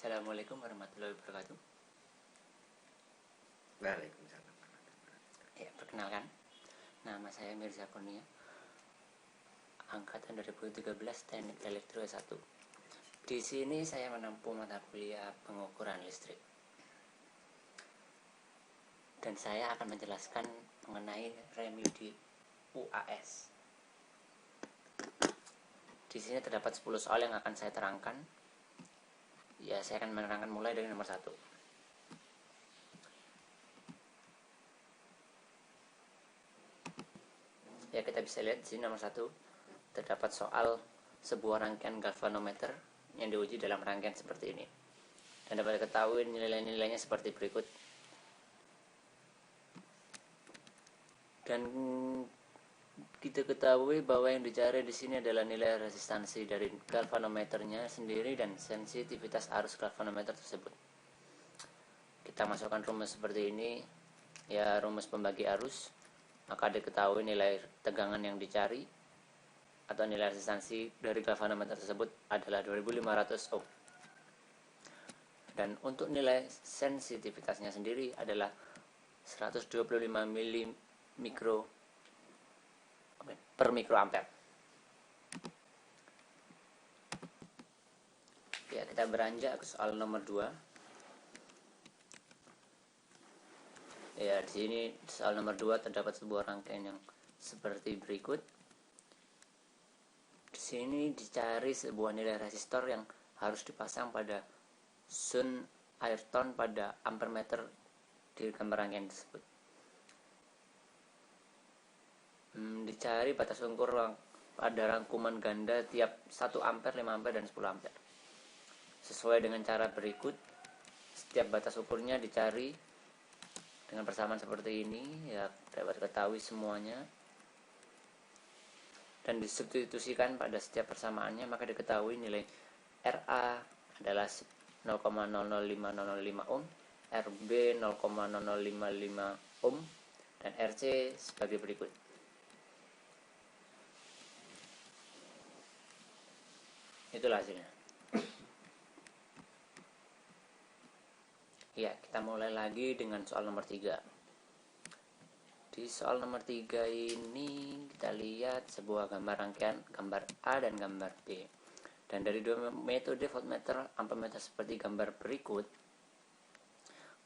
Assalamualaikum warahmatullahi wabarakatuh. Waalaikumsalam. Ya, perkenalkan, nama saya Mirza Kurnia, angkatan 2013 Teknik Elektro S1. Di sini saya menempuh mata kuliah pengukuran listrik. Dan saya akan menjelaskan mengenai remedi UAS. Di sini terdapat 10 soal yang akan saya terangkan. Ya, saya akan menerangkan mulai dari nomor 1. Ya, kita bisa lihat di sini nomor 1 terdapat soal sebuah rangkaian galvanometer yang diuji dalam rangkaian seperti ini. Dan dapat diketahui nilai-nilainya seperti berikut. Dan kita ketahui bahwa yang dicari di sini adalah nilai resistansi dari galvanometernya sendiri dan sensitivitas arus galvanometer tersebut. Kita masukkan rumus seperti ini, ya, rumus pembagi arus. Maka diketahui nilai tegangan yang dicari atau nilai resistansi dari galvanometer tersebut adalah 2500 ohm. Dan untuk nilai sensitivitasnya sendiri adalah 125 mikro per mikroampere. Ya, kita beranjak ke soal nomor 2. Ya, di sini soal nomor 2 terdapat sebuah rangkaian yang seperti berikut. Di sini dicari sebuah nilai resistor yang harus dipasang pada Sun Ayrton pada ampermeter di gambar rangkaian tersebut. Dicari batas ukur pada rangkuman ganda tiap 1 ampere, 5 ampere, dan 10 ampere. Sesuai dengan cara berikut, setiap batas ukurnya dicari dengan persamaan seperti ini, ya, dapat diketahui semuanya. Dan disubstitusikan pada setiap persamaannya, maka diketahui nilai RA adalah 0,005005 ohm, RB 0,0055 ohm, dan RC sebagai berikut. Itulah hasilnya. Ya, kita mulai lagi dengan soal nomor 3. Di soal nomor 3 ini kita lihat sebuah gambar rangkaian, gambar A dan gambar B. Dan dari dua metode voltmeter ampermeter seperti gambar berikut,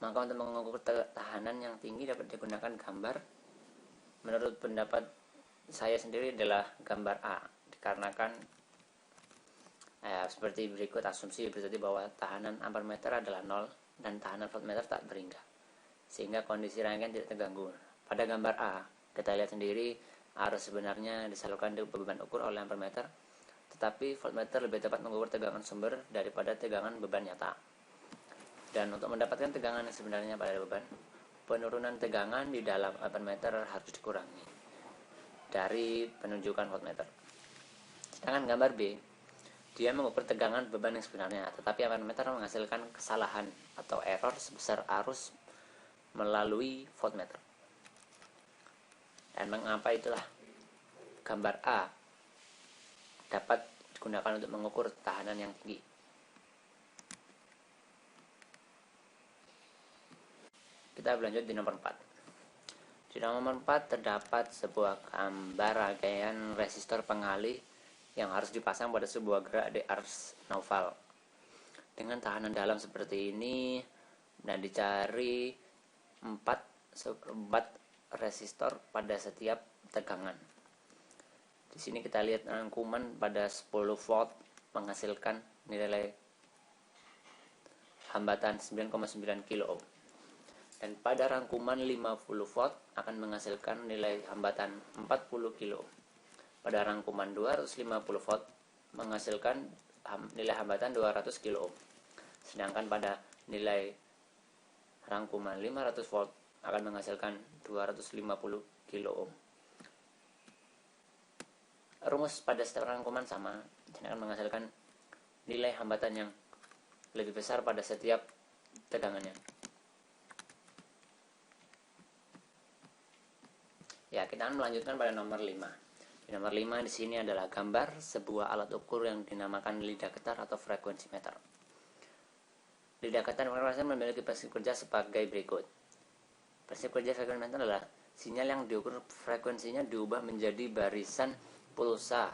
maka untuk mengukur tekanan yang tinggi dapat digunakan gambar, menurut pendapat saya sendiri, adalah gambar A. Dikarenakan seperti berikut, asumsi berarti bahwa tahanan ampermeter adalah 0 dan tahanan voltmeter tak berhingga, sehingga kondisi rangkaian tidak terganggu. Pada gambar A, kita lihat sendiri arus sebenarnya disalurkan di beban ukur oleh ampermeter, tetapi voltmeter lebih tepat mengukur tegangan sumber daripada tegangan beban nyata. Dan untuk mendapatkan tegangan yang sebenarnya pada beban, penurunan tegangan di dalam ampermeter harus dikurangi dari penunjukan voltmeter. Sedangkan gambar B, dia mengukur tegangan beban yang sebenarnya, tetapi ampermeter menghasilkan kesalahan atau error sebesar arus melalui voltmeter. Dan mengapa itulah gambar A dapat digunakan untuk mengukur tekanan yang tinggi. Kita berlanjut di nomor 4. Di nomor 4 terdapat sebuah gambar rangkaian resistor pengalih yang harus dipasang pada sebuah gerak di ars novel dengan tahanan dalam seperti ini, dan dicari 4 resistor pada setiap tegangan. Di sini kita lihat rangkuman pada 10 volt menghasilkan nilai hambatan 9,9 kilo ohm. Dan pada rangkuman 50 volt akan menghasilkan nilai hambatan 40 kilo ohm. Pada rangkuman 250 volt menghasilkan nilai hambatan 200 kilo ohm. Sedangkan pada nilai rangkuman 500 volt akan menghasilkan 250 kilo ohm. Rumus pada setiap rangkuman sama, dan akan menghasilkan nilai hambatan yang lebih besar pada setiap tegangannya. Ya, kita akan melanjutkan pada nomor 5. Di nomor 5 di sini adalah gambar sebuah alat ukur yang dinamakan lidah getar atau frekuensimeter. Didapatkan frekuensi memiliki prinsip kerja sebagai berikut. Prinsip kerja frekuensi adalah sinyal yang diukur frekuensinya diubah menjadi barisan pulsa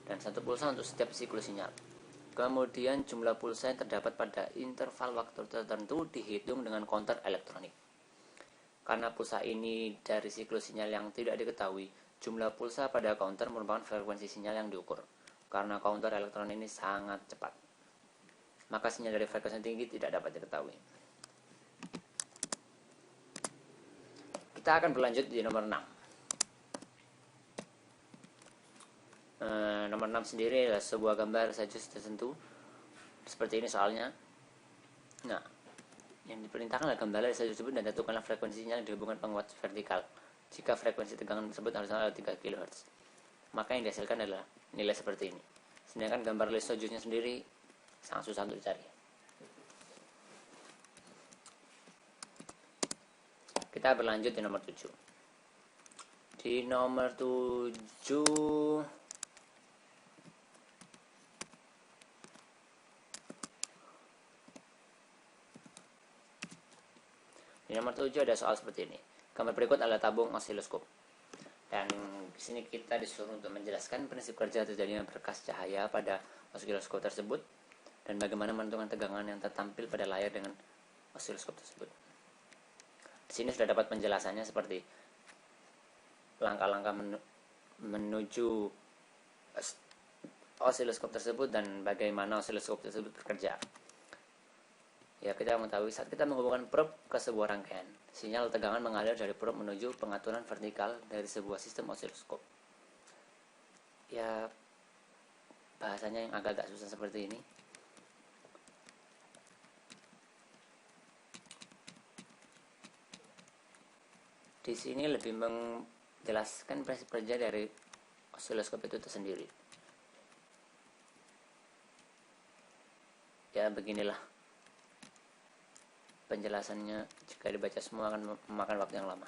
dan satu pulsa untuk setiap siklus sinyal. Kemudian jumlah pulsa yang terdapat pada interval waktu tertentu dihitung dengan counter elektronik. Karena pulsa ini dari siklus sinyal yang tidak diketahui, jumlah pulsa pada counter merupakan frekuensi sinyal yang diukur. Karena counter elektronik ini sangat cepat, maka sinyal dari frekuensi tinggi tidak dapat diketahui. Kita akan berlanjut di nomor 6. Nomor 6 sendiri adalah sebuah gambar radius tertentu. Seperti ini soalnya. Nah, yang diperintahkan adalah gambar radius tersebut dan tentukanlah frekuensinya yang dihubungkan penguat vertikal. Jika frekuensi tegangan tersebut harusnya adalah 3 kHz, maka yang dihasilkan adalah nilai seperti ini. Sedangkan gambar radiusnya sendiri sangat susah untuk dicari. Kita berlanjut di nomor 7. Di nomor 7 ada soal seperti ini. Gambar berikut adalah tabung osiloskop. Dan di sini kita disuruh untuk menjelaskan prinsip kerja terjadinya berkas cahaya pada osiloskop tersebut dan bagaimana menentukan tegangan yang tertampil pada layar dengan osiloskop tersebut. Di sini sudah dapat penjelasannya seperti langkah-langkah menuju osiloskop tersebut dan bagaimana osiloskop tersebut bekerja. Ya, kita mengetahui saat kita menghubungkan probe ke sebuah rangkaian, sinyal tegangan mengalir dari probe menuju pengaturan vertikal dari sebuah sistem osiloskop. Ya, bahasanya yang agak susah seperti ini. Di sini lebih menjelaskan prinsip kerja dari osiloskop itu tersendiri. Ya, beginilah penjelasannya. Jika dibaca semua akan memakan waktu yang lama.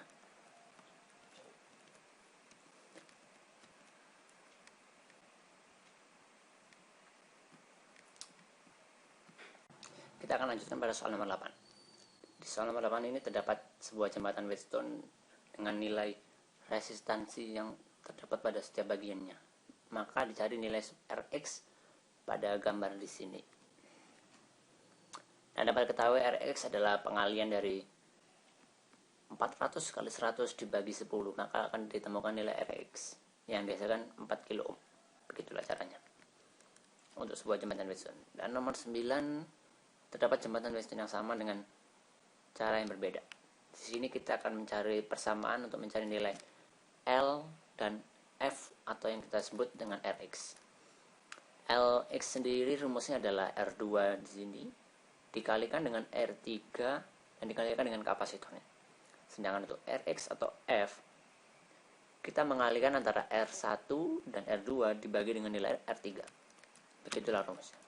Kita akan lanjutkan pada soal nomor 8. Di soal nomor 8 ini terdapat sebuah jembatan Wheatstone dengan nilai resistansi yang terdapat pada setiap bagiannya. Maka dicari nilai Rx pada gambar di sini. Dan dapat ketahui Rx adalah pengalian dari 400 kali 100 dibagi 10, maka akan ditemukan nilai Rx yang dihasilkan 4 kilo ohm. Begitulah caranya untuk sebuah jembatan Wheatstone. Dan nomor 9 terdapat jembatan Wheatstone yang sama dengan cara yang berbeda. Di sini kita akan mencari persamaan untuk mencari nilai L dan F atau yang kita sebut dengan Rx. Lx sendiri rumusnya adalah R2 di sini dikalikan dengan R3 dan dikalikan dengan kapasitornya. Sedangkan untuk Rx atau F, kita mengalihkan antara R1 dan R2 dibagi dengan nilai R3. Begitulah rumusnya.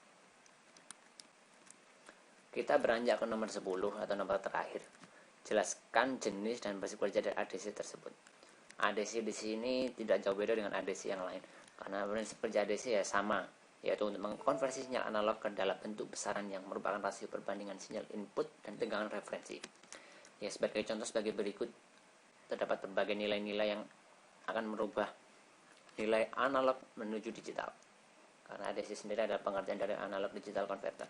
Kita beranjak ke nomor 10 atau nomor terakhir. Jelaskan jenis dan prinsip kerja dari ADC tersebut. ADC di sini tidak jauh beda dengan ADC yang lain, karena prinsip kerja ADC ya sama, yaitu untuk mengkonversi sinyal analog ke dalam bentuk besaran yang merupakan rasio perbandingan sinyal input dan tegangan referensi. Ya, sebagai contoh sebagai berikut, terdapat berbagai nilai-nilai yang akan merubah nilai analog menuju digital. Karena ADC sendiri adalah pengertian dari analog digital converter.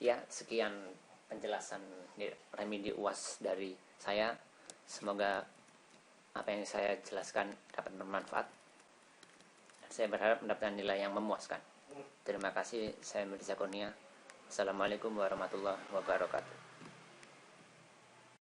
Ya, sekian penjelasan remedi UAS dari saya. Semoga apa yang saya jelaskan dapat bermanfaat. Saya berharap mendapatkan nilai yang memuaskan. Terima kasih. Saya Mirza Kurnia. Assalamualaikum warahmatullahi wabarakatuh.